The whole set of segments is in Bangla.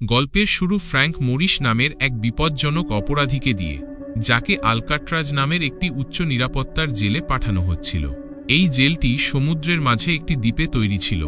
গল্পের শুরু ফ্র্যাঙ্ক মরিস নামের এক বিপজ্জনক অপরাধীকে দিয়ে, যাকে আলকাট্রাজ নামের একটি উচ্চ নিরাপত্তার জেলে পাঠানো হচ্ছিল। এই জেলটি সমুদ্রের মাঝে একটি দ্বীপে তৈরি ছিল,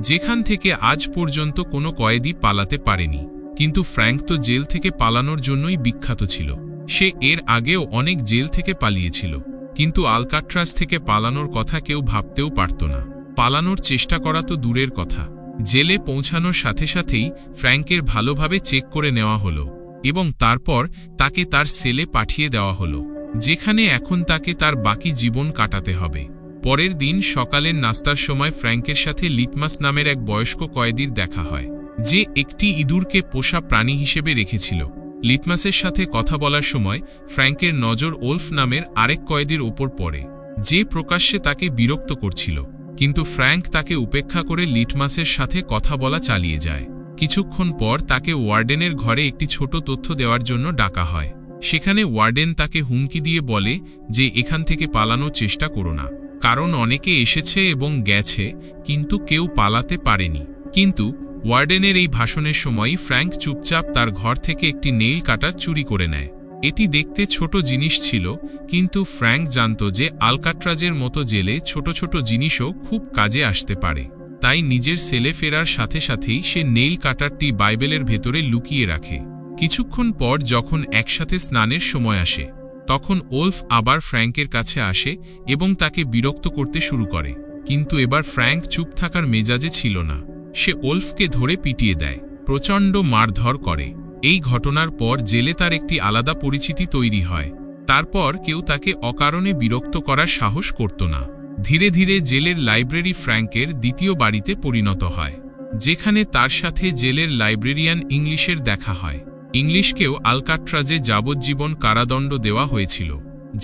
যেখান থেকে আজ পর্যন্ত কোনো কয়েদি পালাতে পারেনি। কিন্তু ফ্র্যাঙ্ক তো জেল থেকে পালানোর জন্যই বিখ্যাত ছিল। সে এর আগেও অনেক জেল থেকে পালিয়েছিল, কিন্তু আলকাট্রাজ থেকে পালানোর কথা কেউ ভাবতেও পারত না। পালানোর চেষ্টা করা তো দূরের কথা, জেলে পৌঁছানোর সাথে সাথেই ফ্র্যাঙ্কের ভালোভাবে চেক করে নেওয়া হলো এবং তারপর তাকে তার সেলে পাঠিয়ে দেওয়া হলো, যেখানে এখন তাকে তার বাকি জীবন কাটাতে হবে। পরের দিন সকালের নাস্তার সময় ফ্র্যাঙ্কের সাথে লিটমাস নামের এক বয়স্ক কয়েদির দেখা হয়, যে একটি ইঁদুরকে পোষা প্রাণী হিসেবে রেখেছিল। লিটমাসের সাথে কথা বলার সময় ফ্র্যাঙ্কের নজর ওলফ নামের আরেক কয়েদির ওপর পড়ে, যে প্রকাশ্যে তাকে বিরক্ত করছিল। কিন্তু ফ্র্যাঙ্ক তাকে উপেক্ষা করে লিটমাসের সাথে কথা বলা চালিয়ে যায়। কিছুক্ষণ পর তাকে ওয়ার্ডেনের ঘরে একটি ছোট তথ্য দেওয়ার জন্য ডাকা হয়। সেখানে ওয়ার্ডেন তাকে হুমকি দিয়ে বলে যে এখান থেকে পালানোর চেষ্টা করো না, কারণ অনেকে এসেছে এবং গেছে, কিন্তু কেউ পালাতে পারেনি। কিন্তু ওয়ার্ডেনের এই ভাষণের সময়ই ফ্র্যাঙ্ক চুপচাপ তার ঘর থেকে একটি নেইল কাটার চুরি করে নেয়। এটি দেখতে ছোট জিনিস ছিল, কিন্তু ফ্র্যাঙ্ক জানত যে আলকাট্রাজের মতো জেলে ছোট ছোট জিনিসও খুব কাজে আসতে পারে। তাই নিজের সেলে ফেরার সাথে সাথেই সে নেইল কাটারটি বাইবেলের ভেতরে লুকিয়ে রাখে। কিছুক্ষণ পর যখন একসাথে স্নানের সময় আসে, তখন ওলফ আবার ফ্র্যাঙ্কের কাছে আসে এবং তাকে বিরক্ত করতে শুরু করে। কিন্তু এবার ফ্র্যাঙ্ক চুপ থাকার মেজাজে ছিল না। সে ওলফকে ধরে পিটিয়ে দেয়, প্রচণ্ড মারধর করে। এই ঘটনার পর জেলে তার একটি আলাদা পরিচিতি তৈরি হয়। তারপর কেউ তাকে অকারণে বিরক্ত করার সাহস করত না। ধীরে ধীরে জেলের লাইব্রেরি ফ্র্যাঙ্কের দ্বিতীয় বাড়িতে পরিণত হয়, যেখানে তার সাথে জেলের লাইব্রেরিয়ান ইংলিশের দেখা হয়। ইংলিশকেও আলকাট্রাজে যাবজ্জীবন কারাদণ্ড দেওয়া হয়েছিল,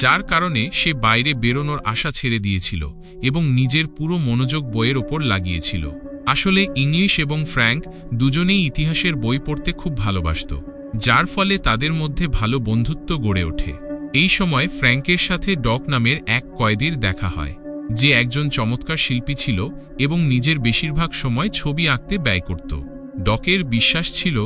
যার কারণে সে বাইরে বেরোনোর আশা ছেড়ে দিয়েছিল এবং নিজের পুরো মনোযোগ বইয়ের ওপর লাগিয়েছিল। আসলে ইংলিশ এবং ফ্র্যাঙ্ক দুজনেই ইতিহাসের বই পড়তে খুব ভালোবাসত, যার ফলে তাদের মধ্যে ভালো বন্ধুত্ব গড়ে ওঠে। এই সময় ফ্র্যাঙ্কের সাথে ডক নামের এক কয়েদির দেখা হয়, যে একজন চমৎকার শিল্পী ছিল এবং নিজের বেশিরভাগ সময় ছবি আঁকতে ব্যয় করত। ডকের বিশ্বাস ছিল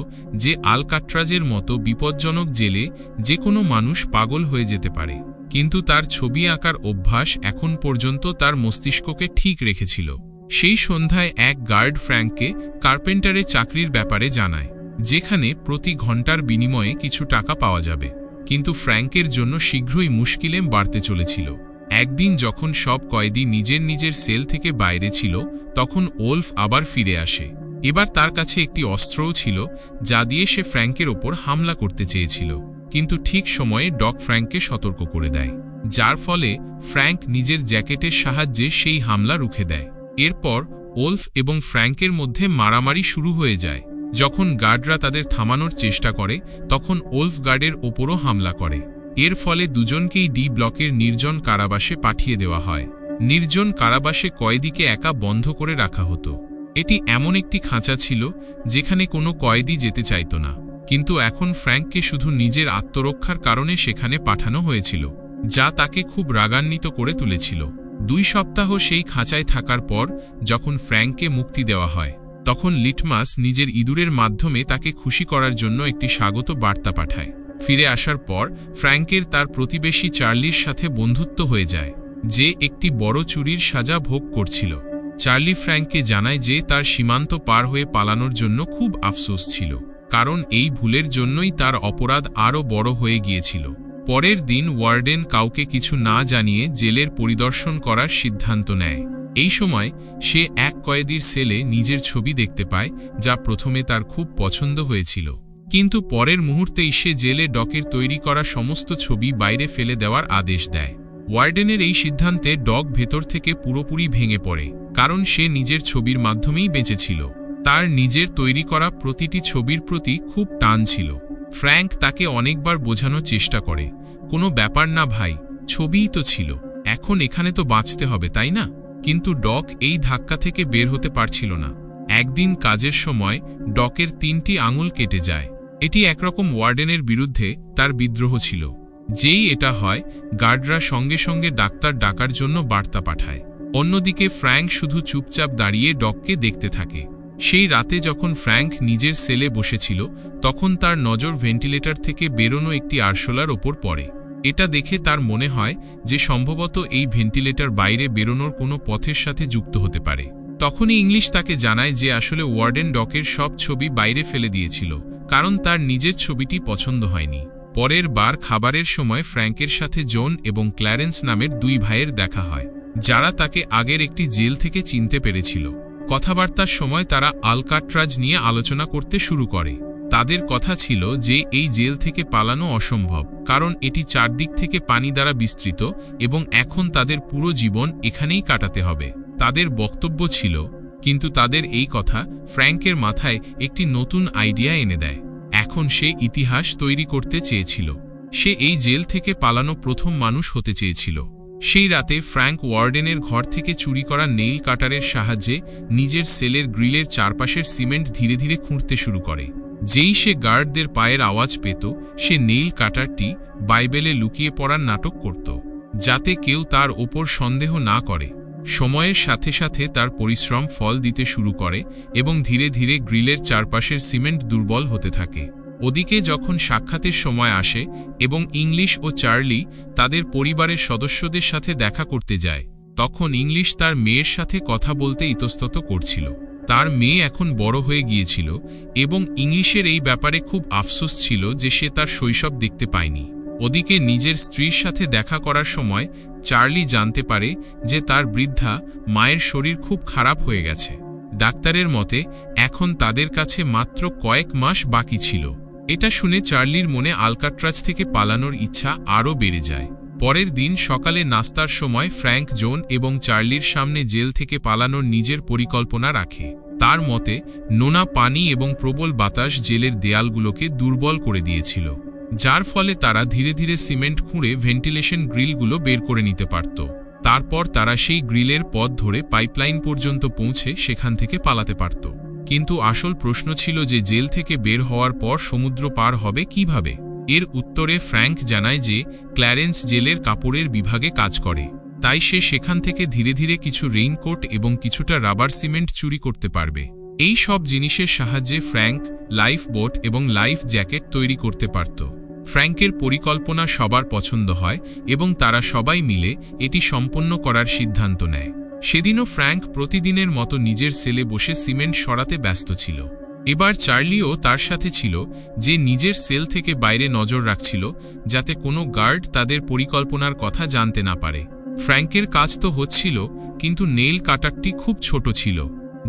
যে আলকাট্রাজের মতো বিপজ্জনক জেলে যে কোনো মানুষ পাগল হয়ে যেতে পারে, কিন্তু তার ছবি আঁকার অভ্যাস এখন পর্যন্ত তার মস্তিষ্ককে ঠিক রেখেছিল। সেই সন্ধ্যায় এক গার্ড ফ্র্যাঙ্ককে কার্পেন্টারে চাকরির ব্যাপারে জানায়, যেখানে প্রতি ঘন্টার বিনিময়ে কিছু টাকা পাওয়া যাবে। কিন্তু ফ্র্যাঙ্কের জন্য শীঘ্রই মুশকিলে বাড়তে চলেছিল। একদিন যখন সব কয়েদি নিজের নিজের সেল থেকে বাইরে ছিল, তখন ওলফ আবার ফিরে আসে। এবার তার কাছে একটি অস্ত্রও ছিল, যা দিয়ে সে ফ্র্যাঙ্কের ওপর হামলা করতে চেয়েছিল। কিন্তু ঠিক সময়ে ডক ফ্র্যাঙ্ককে সতর্ক করে দেয়, যার ফলে ফ্র্যাঙ্ক নিজের জ্যাকেটের সাহায্যে সেই হামলা রুখে দেয়। এরপর ওলফ এবং ফ্র্যাঙ্কের মধ্যে মারামারি শুরু হয়ে যায়। যখন গার্ডরা তাদের থামানোর চেষ্টা করে, তখন ওলফ গার্ডের ওপরও হামলা করে। এর ফলে দুজনকেই ডি ব্লকের নির্জন কারাবাসে পাঠিয়ে দেওয়া হয়। নির্জন কারাবাসে কয়েদিকে একা বন্ধ করে রাখা হতো। এটি এমন একটি খাঁচা ছিল যেখানে কোনো কয়েদি যেতে চাইত না, কিন্তু এখন ফ্র্যাঙ্ককে শুধু নিজের আত্মরক্ষার কারণে সেখানে পাঠানো হয়েছিল, যা তাকে খুব রাগান্বিত করে তুলেছিল। 2 সপ্তাহ সেই খাঁচায় থাকার পর যখন ফ্র্যাঙ্ককে মুক্তি দেওয়া হয়, তখন লিটমাস নিজের ইঁদুরের মাধ্যমে তাকে খুশি করার জন্য একটি স্বাগত বার্তা পাঠায়। ফিরে আসার পর ফ্র্যাঙ্কের তার প্রতিবেশী চার্লির সাথে বন্ধুত্ব হয়ে যায়, যে একটি বড় চুরির সাজা ভোগ করছিল। চার্লি ফ্র্যাঙ্ককে জানায় যে তার সীমান্ত পার হয়ে পালানোর জন্য খুব আফসোস ছিল, কারণ এই ভুলের জন্যই তার অপরাধ আরও বড় হয়ে গিয়েছিল। পরের দিন ওয়ার্ডেন কাউকে কিছু না জানিয়ে জেলের পরিদর্শন করার সিদ্ধান্ত নেয়। এই সময় সে এক কয়েদির সেলে নিজের ছবি দেখতে পায়, যা প্রথমে তার খুব পছন্দ হয়েছিল, কিন্তু পরের মুহূর্তেই সে জেলে ডকের তৈরি করা সমস্ত ছবি বাইরে ফেলে দেওয়ার আদেশ দেয়। ওয়ার্ডেনের এই সিদ্ধান্তে ডক ভেতর থেকে পুরোপুরি ভেঙে পড়ে, কারণ সে নিজের ছবির মাধ্যমেই বেঁচেছিল। তার নিজের তৈরি করা প্রতিটি ছবির প্রতি খুব টান ছিল। ফ্র্যাঙ্ক তাকে অনেকবার বোঝানোর চেষ্টা করে, কোনো ব্যাপার না ভাই, ছবিই তো ছিল, এখন এখানে তো বাঁচতে হবে, তাই না? কিন্তু ডক এই ধাক্কা থেকে বের হতে পারছিল না। একদিন কাজের সময় ডকের 3টি আঙুল কেটে যায়। এটি একরকম ওয়ার্ডেনের বিরুদ্ধে তার বিদ্রোহ ছিল। যেই এটা হয়, গার্ডরা সঙ্গে সঙ্গে ডাক্তার ডাকার জন্য বার্তা পাঠায়। অন্যদিকে ফ্র্যাঙ্ক শুধু চুপচাপ দাঁড়িয়ে ডককে দেখতে থাকে। সেই রাতে যখন ফ্র্যাঙ্ক নিজের সেলে বসেছিল তখন তার নজর ভেন্টিলেটর থেকে বেরোনো একটি আরশোলার ওপর পড়ে। এটা দেখে তার মনে হয় যে সম্ভবত এই ভেন্টিলেটর বাইরে বেরোনোর কোনো পথের সাথে যুক্ত হতে পারে। তখনই ইংলিশ তাকে জানায় যে আসলে ওয়ার্ডেন ডকের সব ছবি বাইরে ফেলে দিয়েছিল, কারণ তার নিজের ছবিটি পছন্দ হয়নি। পরের বার খাবারের সময় ফ্র্যাঙ্কের সাথে জন এবং ক্ল্যারেন্স নামের দুই ভাইয়ের দেখা হয়, যারা তাকে আগের একটি জেল থেকে চিনতে পেরেছিল। কথাবার্তার সময় তারা আলকাট্রাজ নিয়ে আলোচনা করতে শুরু করে। তাদের কথা ছিল যে এই জেল থেকে পালানো অসম্ভব, কারণ এটি চারদিক থেকে পানি দ্বারা বিস্তৃত এবং এখন তাদের পুরো জীবন এখানেই কাটাতে হবে। তাদের বক্তব্য ছিল, কিন্তু তাদের এই কথা ফ্র্যাঙ্কের মাথায় একটি নতুন আইডিয়া এনে দেয়। এখন সে ইতিহাস তৈরি করতে চেয়েছিল। সে এই জেল থেকে পালানো প্রথম মানুষ হতে চেয়েছিল। সেই রাতে ফ্র্যাঙ্ক ওয়ার্ডেনের ঘর থেকে চুরি করা নেইল কাটারের সাহায্যে নিজের সেলের গ্রিলের চারপাশের সিমেন্ট ধীরে ধীরে খুঁড়তে শুরু করে। যেই সে গার্ডদের পায়ের আওয়াজ পেত, সে নেইল কাটারটি বাইবেলে লুকিয়ে পড়ার নাটক করত, যাতে কেউ তার ওপর সন্দেহ না করে। সময়ের সাথে সাথে তার পরিশ্রম ফল দিতে শুরু করে এবং ধীরে ধীরে গ্রিলের চারপাশের সিমেন্ট দুর্বল হতে থাকে। ওদিকে যখন সাক্ষাতের সময় আসে এবং ইংলিশ ও চার্লি তাদের পরিবারের সদস্যদের সাথে দেখা করতে যায়, তখন ইংলিশ তার মেয়ের সাথে কথা বলতে ইতস্তত করছিল। তার মেয়ে এখন বড় হয়ে গিয়েছিল এবং ইংলিশের এই ব্যাপারে খুব আফসোস ছিল যে সে তার শৈশব দেখতে পায়নি। ওদিকে নিজের স্ত্রীর সাথে দেখা করার সময় চার্লি জানতে পারে যে তার বৃদ্ধা মায়ের শরীর খুব খারাপ হয়ে গেছে। ডাক্তারের মতে এখন তাদের কাছে মাত্র কয়েক মাস বাকি ছিল। এটা শুনে চার্লির মনে আলকাট্রাজ থেকে পালানোর ইচ্ছা আরও বেড়ে যায়। পরের দিন সকালে নাস্তার সময় ফ্র্যাঙ্ক জন এবং চার্লির সামনে জেল থেকে পালানোর নিজের পরিকল্পনা রাখে। তার মতে নোনা পানি এবং প্রবল বাতাস জেলের দেয়ালগুলোকে দুর্বল করে দিয়েছিল, যার ফলে তারা ধীরে ধীরে সিমেন্ট খুঁড়ে ভেন্টিলেশন গ্রিলগুলো বের করে নিতে পারত। তারপর তারা সেই গ্রিলের পথ ধরে পাইপলাইন পর্যন্ত পৌঁছে সেখান থেকে পালাতে পারত। কিন্তু আসল প্রশ্ন ছিল যে জেল থেকে বের হওয়ার পর সমুদ্র পার হবে কিভাবে। এর উত্তরে ফ্র্যাঙ্ক জানায় যে ক্ল্যারেন্স জেলের কাপড়ের বিভাগে কাজ করে, তাই সে সেখান থেকে ধীরে ধীরে কিছু রেইনকোট এবং কিছুটা রাবার সিমেন্ট চুরি করতে পারবে। এই সব জিনিসের সাহায্যে ফ্র্যাঙ্ক লাইফ বোট এবং লাইফ জ্যাকেট তৈরি করতে পারত। ফ্র্যাঙ্কের পরিকল্পনা সবার পছন্দ হয় এবং তারা সবাই মিলে এটি সম্পন্ন করার সিদ্ধান্ত নেয়। সেদিনও ফ্র্যাঙ্ক প্রতিদিনের মতো নিজের সেলে বসে সিমেন্ট সরাতে ব্যস্ত ছিল। এবার চার্লিও তার সাথে ছিল, যে নিজের সেল থেকে বাইরে নজর রাখছিল যাতে কোনো গার্ড তাদের পরিকল্পনার কথা জানতে না পারে। ফ্র্যাঙ্কের কাজ তো হচ্ছিল, কিন্তু নেইল কাটারটি খুব ছোট ছিল,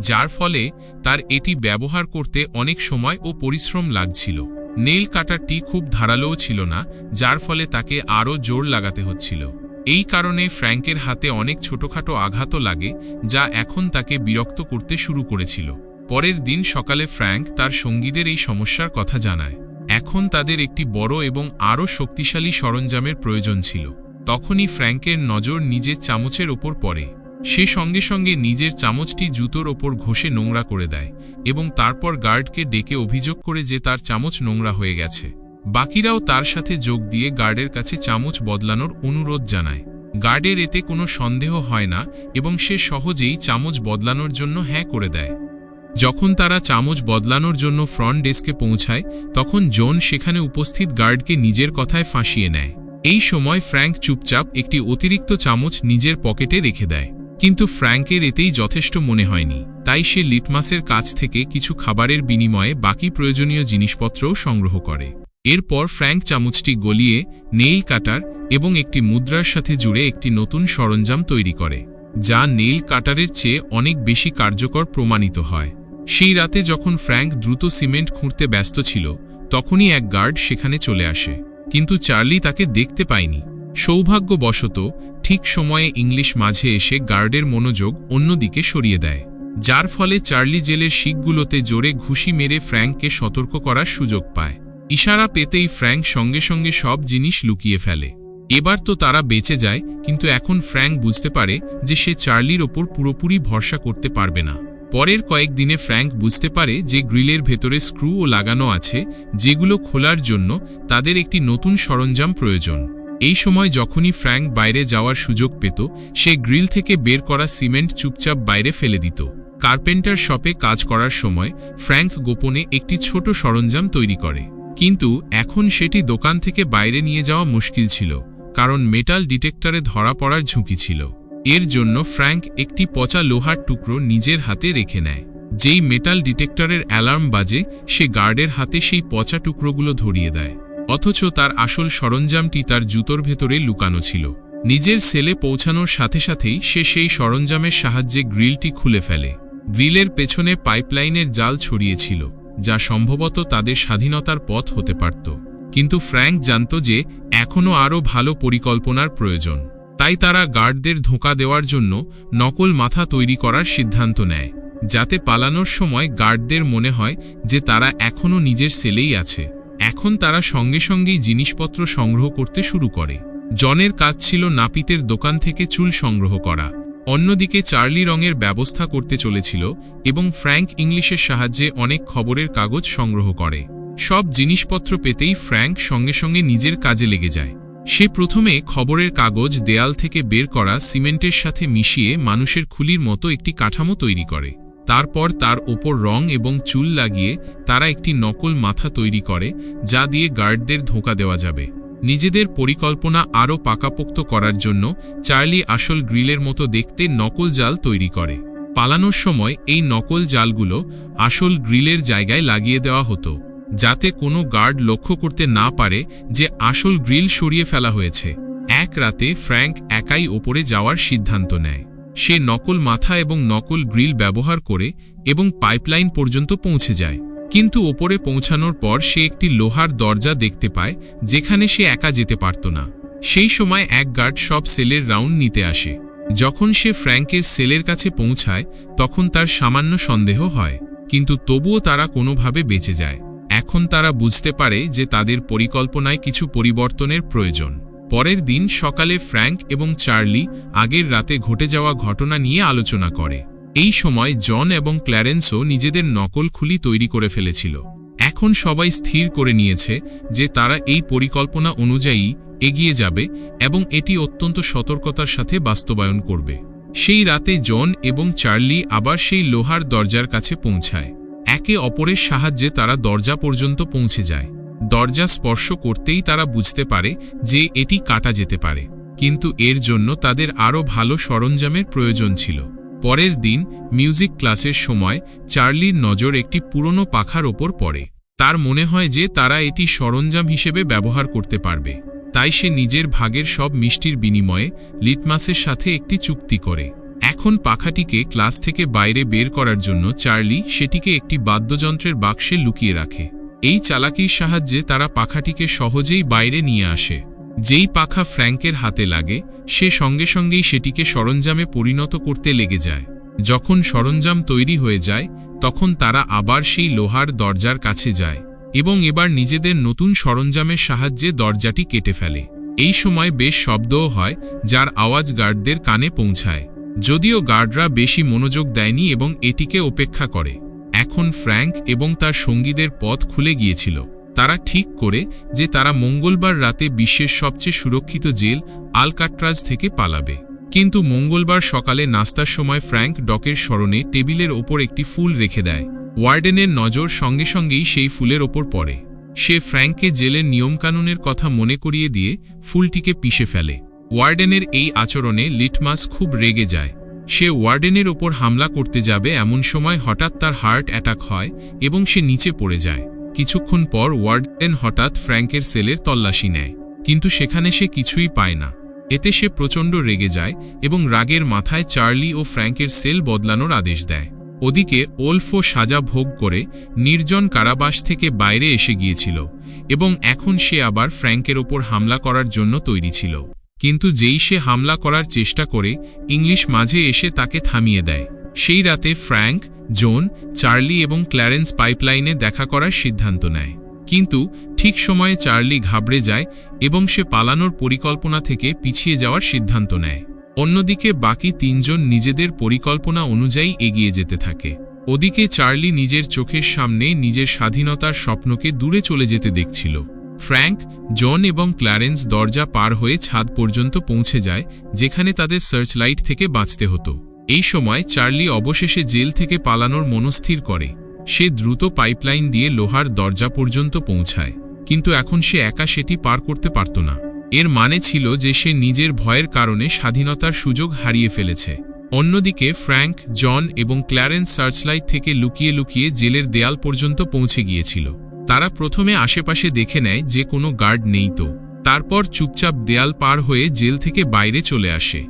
যার ফলে তার এটি ব্যবহার করতে অনেক সময় ও পরিশ্রম লাগছিল। নেইল কাটারটি খুব ধারালোও ছিল না, যার ফলে তাকে আরও জোর লাগাতে হচ্ছিল। এই কারণে ফ্র্যাঙ্কের হাতে অনেক ছোটখাটো আঘাতও লাগে, যা এখন তাকে বিরক্ত করতে শুরু করেছিল। পরের দিন সকালে ফ্র্যাঙ্ক তার সঙ্গীদের এই সমস্যার কথা জানায়। এখন তাদের একটি বড় এবং আরও শক্তিশালী সরঞ্জামের প্রয়োজন ছিল। তখনই ফ্র্যাঙ্কের নজর নিজের চামচের ওপর পড়ে। সে সঙ্গে সঙ্গে নিজের চামচটি জুতোর ওপর ঘষে নোংরা করে দেয় এবং তারপর গার্ডকে ডেকে অভিযোগ করে যে তার চামচ নোংরা হয়ে গেছে। বাকিরাও তার সাথে যোগ দিয়ে গার্ডের কাছে চামচ বদলানোর অনুরোধ জানায়। গার্ডের এতে কোনো সন্দেহ হয় না এবং সে সহজেই চামচ বদলানোর জন্য হ্যাঁ করে দেয়। যখন তারা চামচ বদলানোর জন্য ফ্রন্ট ডেস্কে পৌঁছায়, তখন জন সেখানে উপস্থিত গার্ডকে নিজের কথায় ফাঁসিয়ে নেয়। এই সময় ফ্র্যাঙ্ক চুপচাপ একটি অতিরিক্ত চামচ নিজের পকেটে রেখে দেয়, কিন্তু ফ্র্যাঙ্কের এতেই যথেষ্ট মনে হয়নি। তাই সে লিটমাসের কাছ থেকে কিছু খাবারের বিনিময়ে বাকি প্রয়োজনীয় জিনিসপত্রও সংগ্রহ করে। এরপর ফ্র্যাঙ্ক চামচটি গলিয়ে নেইল কাটার এবং একটি মুদ্রার সাথে জুড়ে একটি নতুন সরঞ্জাম তৈরি করে, যা নেইল কাটারের চেয়ে অনেক বেশি কার্যকর প্রমাণিত হয়। সেই রাতে যখন ফ্র্যাঙ্ক দ্রুত সিমেন্ট খুঁড়তে ব্যস্ত ছিল, তখনই এক গার্ড সেখানে চলে আসে, কিন্তু চার্লি তাকে দেখতে পায়নি। সৌভাগ্যবশত ঠিক সময়ে ইংলিশ মাঝে এসে গার্ডের মনোযোগ অন্যদিকে সরিয়ে দেয়, যার ফলে চার্লি জেলের শিকগুলোতে জোরে ঘুষি মেরে ফ্র্যাঙ্ককে সতর্ক করার সুযোগ পায়। ইশারা পেতেই ফ্র্যাঙ্ক সঙ্গে সঙ্গে সব জিনিস লুকিয়ে ফেলে। এবার তো তারা বেঁচে যায়, কিন্তু এখন ফ্র্যাঙ্ক বুঝতে পারে যে সে চার্লির ওপর পুরোপুরি ভরসা করতে পারবে না। পরের কয়েকদিনে ফ্র্যাঙ্ক বুঝতে পারে যে গ্রিলের ভেতরে স্ক্রুও লাগানো আছে, যেগুলো খোলার জন্য তাদের একটি নতুন সরঞ্জাম প্রয়োজন। এই সময় যখনই ফ্র্যাঙ্ক বাইরে যাওয়ার সুযোগ পেত, সে গ্রিল থেকে বের করা সিমেন্ট চুপচাপ বাইরে ফেলে দিত। কার্পেন্টার শপে কাজ করার সময় ফ্র্যাঙ্ক গোপনে একটি ছোট সরঞ্জাম তৈরি করে, কিন্তু এখন সেটি দোকান থেকে বাইরে নিয়ে যাওয়া মুশকিল ছিল, কারণ মেটাল ডিটেক্টরে ধরা পড়ার ঝুঁকি ছিল। এর জন্য ফ্র্যাঙ্ক একটি পচা লোহার টুকরো নিজের হাতে রেখে নেয়। যেই মেটাল ডিটেক্টরের অ্যালার্ম বাজে, সে গার্ডের হাতে সেই পচা টুকরোগুলো ধরিয়ে দেয়, অথচ তার আসল সরঞ্জামটি তার জুতোর ভেতরে লুকানো ছিল। নিজের সেলে পৌঁছানোর সাথে সাথেই সে সেই সরঞ্জামের সাহায্যে গ্রিলটি খুলে ফেলে। গ্রিলের পেছনে পাইপলাইনের জাল ছড়িয়েছিল, যা সম্ভবত তাদের স্বাধীনতার পথ হতে পারত। কিন্তু ফ্র্যাঙ্ক জানত যে এখনও আরও ভালো পরিকল্পনার প্রয়োজন। তাই তারা গার্ডদের ধোঁকা দেওয়ার জন্য নকল মাথা তৈরি করার সিদ্ধান্ত নেয়, যাতে পালানোর সময় গার্ডদের মনে হয় যে তারা এখনও নিজের সেলেই আছে। এখন তারা সঙ্গে সঙ্গেই জিনিসপত্র সংগ্রহ করতে শুরু করে। জনের কাজ ছিল নাপিতের দোকান থেকে চুল সংগ্রহ করা, অন্যদিকে চার্লি রঙের ব্যবস্থা করতে চলেছিল এবং ফ্র্যাঙ্ক ইংলিশের সাহায্যে অনেক খবরের কাগজ সংগ্রহ করে। সব জিনিসপত্র পেতেই ফ্র্যাঙ্ক সঙ্গে সঙ্গে নিজের কাজে লেগে যায়। সে প্রথমে খবরের কাগজ দেয়াল থেকে বের করা সিমেন্টের সাথে মিশিয়ে মানুষের খুলির মতো একটি কাঠামো তৈরি করে। তারপর তার ওপর রং এবং চুল লাগিয়ে তারা একটি নকল মাথা তৈরি করে, যা দিয়ে গার্ডদের ধোঁকা দেওয়া যাবে। নিজেদের পরিকল্পনা আরও পাকাপোক্ত করার জন্য চার্লি আসল গ্রিলের মতো দেখতে নকল জাল তৈরি করে। পালানোর সময় এই নকল জালগুলো আসল গ্রিলের জায়গায় লাগিয়ে দেওয়া হতো, যাতে কোনো গার্ড লক্ষ্য করতে না পারে যে আসল গ্রিল সরিয়ে ফেলা হয়েছে। এক রাতে ফ্র্যাঙ্ক একাই ওপরে যাওয়ার সিদ্ধান্ত নেয়। সে নকল মাথা এবং নকল গ্রিল ব্যবহার করে এবং পাইপলাইন পর্যন্ত পৌঁছে যায়। কিন্তু ওপরে পৌঁছানোর পর সে একটি লোহার দরজা দেখতে পায়, যেখানে সে একা যেতে পারত না। সেই সময় এক গার্ড সব সেলের রাউন্ড নিতে আসে। যখন সে ফ্র্যাঙ্কের সেলের কাছে পৌঁছায়, তখন তার সামান্য সন্দেহ হয়, কিন্তু তবুও তারা কোনোভাবে বেঁচে যায়। এখন তারা বুঝতে পারে যে তাদের পরিকল্পনায় কিছু পরিবর্তনের প্রয়োজন। পরের দিন সকালে ফ্র্যাঙ্ক এবং চার্লি আগের রাতে ঘটে যাওয়া ঘটনা নিয়ে আলোচনা করে। এই সময় জন এবং ক্ল্যারেন্সও নিজেদের নকল খুলি তৈরি করে ফেলেছিল। এখন সবাই স্থির করে নিয়েছে যে তারা এই পরিকল্পনা অনুযায়ী এগিয়ে যাবে এবং এটি অত্যন্ত সতর্কতার সাথে বাস্তবায়ন করবে। সেই রাতে জন এবং চার্লি আবার সেই লোহার দরজার কাছে পৌঁছায়। একে অপরের সাহায্যে তারা দরজা পর্যন্ত পৌঁছে যায়। দরজা স্পর্শ করতেই তারা বুঝতে পারে যে এটি কাটা যেতে পারে, কিন্তু এর জন্য তাদের আরও ভালো সরঞ্জামের প্রয়োজন ছিল। পরের দিন মিউজিক ক্লাসের সময় চার্লির নজর একটি পুরনো পাখার ওপর পড়ে। তার মনে হয় যে তারা এটি সরঞ্জাম হিসেবে ব্যবহার করতে পারবে। তাই সে নিজের ভাগের সব মিষ্টির বিনিময়ে লিটমাসের সাথে একটি চুক্তি করে। এখন পাখাটিকে ক্লাস থেকে বাইরে বের করার জন্য চার্লি সেটিকে একটি বাদ্যযন্ত্রের বাক্সে লুকিয়ে রাখে। এই চালাকির সাহায্যে তারা পাখাটিকে সহজেই বাইরে নিয়ে আসে। যেই পাখা ফ্র্যাঙ্কের হাতে লাগে, সে সঙ্গে সঙ্গেই সেটিকে সরঞ্জামে পরিণত করতে লেগে যায়। যখন সরঞ্জাম তৈরি হয়ে যায়, তখন তারা আবার সেই লোহার দরজার কাছে যায় এবং এবার নিজেদের নতুন সরঞ্জামের সাহায্যে দরজাটি কেটে ফেলে। এই সময় বেশ শব্দও হয়, যার আওয়াজ গার্ডদের কানে পৌঁছায়। যদিও গার্ডরা বেশি মনোযোগ দেয়নি এবং এটিকে উপেক্ষা করে। এখন ফ্র্যাঙ্ক এবং তার সঙ্গীদের পথ খুলে গিয়েছিল। তারা ঠিক করে যে তারা মঙ্গলবার রাতে বিশ্বের সবচেয়ে সুরক্ষিত জেল আলকাট্রাজ থেকে পালাবে। কিন্তু মঙ্গলবার সকালে নাস্তার সময় ফ্র্যাঙ্ক ডকের স্মরণে টেবিলের ওপর একটি ফুল রেখে দেয়। ওয়ার্ডেনের নজর সঙ্গে সঙ্গেই সেই ফুলের ওপর পড়ে। সে ফ্র্যাঙ্ককে জেলের নিয়মকানুনের কথা মনে করিয়ে দিয়ে ফুলটিকে পিষে ফেলে। ওয়ার্ডেনের এই আচরণে লিটমাস খুব রেগে যায়। সে ওয়ার্ডেনের ওপর হামলা করতে যাবে এমন সময় হঠাৎ তার হার্ট অ্যাটাক হয় এবং সে নিচে পড়ে যায়। কিছুক্ষণ পর ওয়ার্ডেন হঠাৎ ফ্র্যাঙ্কের সেলের তল্লাশি নেয়, কিন্তু সেখানে সে কিছুই পায় না। এতে সে প্রচণ্ড রেগে যায় এবং রাগের মাথায় চার্লি ও ফ্র্যাঙ্কের সেল বদলানোর আদেশ দেয়। ওদিকে ওলফও সাজা ভোগ করে নির্জন কারাবাস থেকে বাইরে এসে গিয়েছিল এবং এখন সে আবার ফ্র্যাঙ্কের ওপর হামলা করার জন্য তৈরি ছিল। কিন্তু যেই সে হামলা করার চেষ্টা করে, ইংলিশ মাঝে এসে তাকে থামিয়ে দেয়। সেই রাতে ফ্র্যাঙ্ক, জন, চার্লি এবং ক্ল্যারেন্স পাইপলাইনে দেখা করার সিদ্ধান্ত নেয়। কিন্তু ঠিক সময়ে চার্লি ঘাবড়ে যায় এবং সে পালানোর পরিকল্পনা থেকে পিছিয়ে যাওয়ার সিদ্ধান্ত নেয়। অন্যদিকে বাকি তিনজন নিজেদের পরিকল্পনা অনুযায়ী এগিয়ে যেতে থাকে। ওদিকে চার্লি নিজের চোখের সামনে নিজের স্বাধীনতার স্বপ্নকে দূরে চলে যেতে দেখছিল। ফ্র্যাঙ্ক, জন এবং ক্ল্যারেন্স দরজা পার হয়ে ছাদ পর্যন্ত পৌঁছে যায়, যেখানে তাদের সার্চলাইট থেকে বাঁচতে হতো। এই সময় চার্লি অবশেষে জেল থেকে পালানোর মনস্থির করে। সে দ্রুত পাইপলাইন দিয়ে লোহার দরজা পর্যন্ত পৌঁছায়, কিন্তু এখন সে একা সেটি পার করতে পারত না। এর মানে ছিল যে সে নিজের ভয়ের কারণে স্বাধীনতার সুযোগ হারিয়ে ফেলেছে। অন্যদিকে ফ্র্যাঙ্ক, জন এবং ক্ল্যারেন্স সার্চলাইট থেকে লুকিয়ে লুকিয়ে জেলের দেয়াল পর্যন্ত পৌঁছে গিয়েছিল। তারা প্রথমে আশেপাশে দেখে নেয় যে কোনো গার্ড নেই তো, তারপর চুপচাপ দেয়াল পার হয়ে জেল থেকে বাইরে চলে আসে।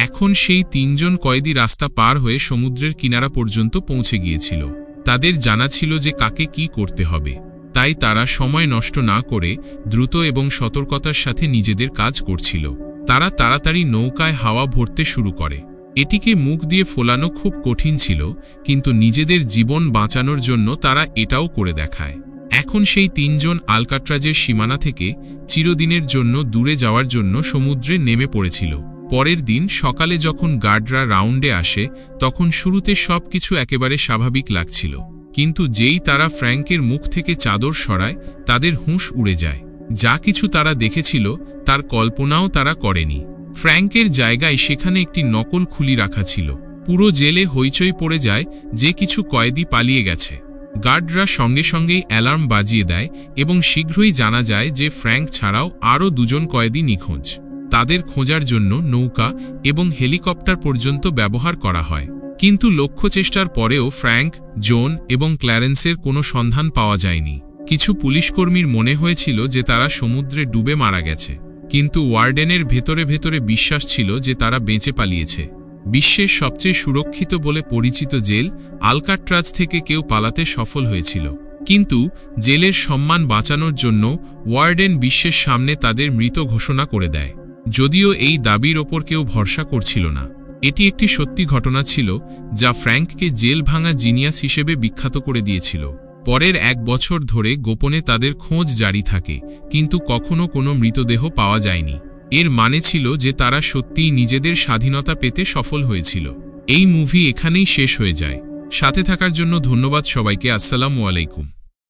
এখন সেই 3 জন কয়েদি রাস্তা পার হয়ে সমুদ্রের কিনারা পর্যন্ত পৌঁছে গিয়েছিল। তাদের জানা ছিল যে কাকে কি করতে হবে, তাই তারা সময় নষ্ট না করে দ্রুত এবং সতর্কতার সাথে নিজেদের কাজ করছিল। তারা তাড়াতাড়ি নৌকায় হাওয়া ভরতে শুরু করে। এটিকে মুখ দিয়ে ফোলানো খুব কঠিন ছিল, কিন্তু নিজেদের জীবন বাঁচানোর জন্য তারা এটাও করে দেখায়। এখন সেই 3 জন আলকাট্রাজের সীমানা থেকে চিরদিনের জন্য দূরে যাওয়ার জন্য সমুদ্রে নেমে পড়েছিল। পরের দিন সকালে যখন গার্ডরা রাউন্ডে আসে, তখন শুরুতে সবকিছু একেবারে স্বাভাবিক লাগছিল, কিন্তু যেই তারা ফ্র্যাঙ্কের মুখ থেকে চাদর সরায়, তাদের হুঁশ উড়ে যায়। যা কিছু তারা দেখেছিল তার কল্পনাও তারা করেনি। ফ্র্যাঙ্কের জায়গায় সেখানে একটি নকল খুলি রাখা ছিল। পুরো জেলে হইচই পড়ে যায় যে কিছু কয়েদি পালিয়ে গেছে। গার্ডরা সঙ্গে সঙ্গেই অ্যালার্ম বাজিয়ে দেয় এবং শীঘ্রই জানা যায় যে ফ্র্যাঙ্ক ছাড়াও আরও 2 জন কয়েদি নিখোঁজ। তাদের খোঁজার জন্য নৌকা এবং হেলিকপ্টার পর্যন্ত ব্যবহার করা হয়, কিন্তু লক্ষ্য চেষ্টার পরেও ফ্র্যাঙ্ক, জোন এবং ক্ল্যারেন্সের কোনো সন্ধান পাওয়া যায়নি। কিছু পুলিশকর্মীর মনে হয়েছিল যে তারা সমুদ্রে ডুবে মারা গেছে, কিন্তু ওয়ার্ডেনের ভেতরে ভেতরে বিশ্বাস ছিল যে তারা বেঁচে পালিয়েছে। বিশ্বের সবচেয়ে সুরক্ষিত বলে পরিচিত জেল আলকাট্রাজ থেকে কেউ পালাতে সফল হয়েছিল, কিন্তু জেলের সম্মান বাঁচানোর জন্য ওয়ার্ডেন বিশ্বের সামনে তাদের মৃত ঘোষণা করে দেয়। যদিও এই দাবির ওপর কেউ ভরসা করছিল না, এটি একটি সত্যি ঘটনা ছিল যা ফ্র্যাঙ্ককে জেল ভাঙা জিনিয়াস হিসেবে বিখ্যাত করে দিয়েছিল। পরের 1 বছর ধরে গোপনে তাদের খোঁজ জারি থাকে, কিন্তু কখনো কোনো মৃতদেহ পাওয়া যায়নি। এর মানে ছিল যে তারা সত্যিই নিজেদের স্বাধীনতা পেতে সফল হয়েছিল। এই মুভি এখানেই শেষ হয়ে যায়। সাথে থাকার জন্য ধন্যবাদ সবাইকে। আসসালামু আলাইকুম।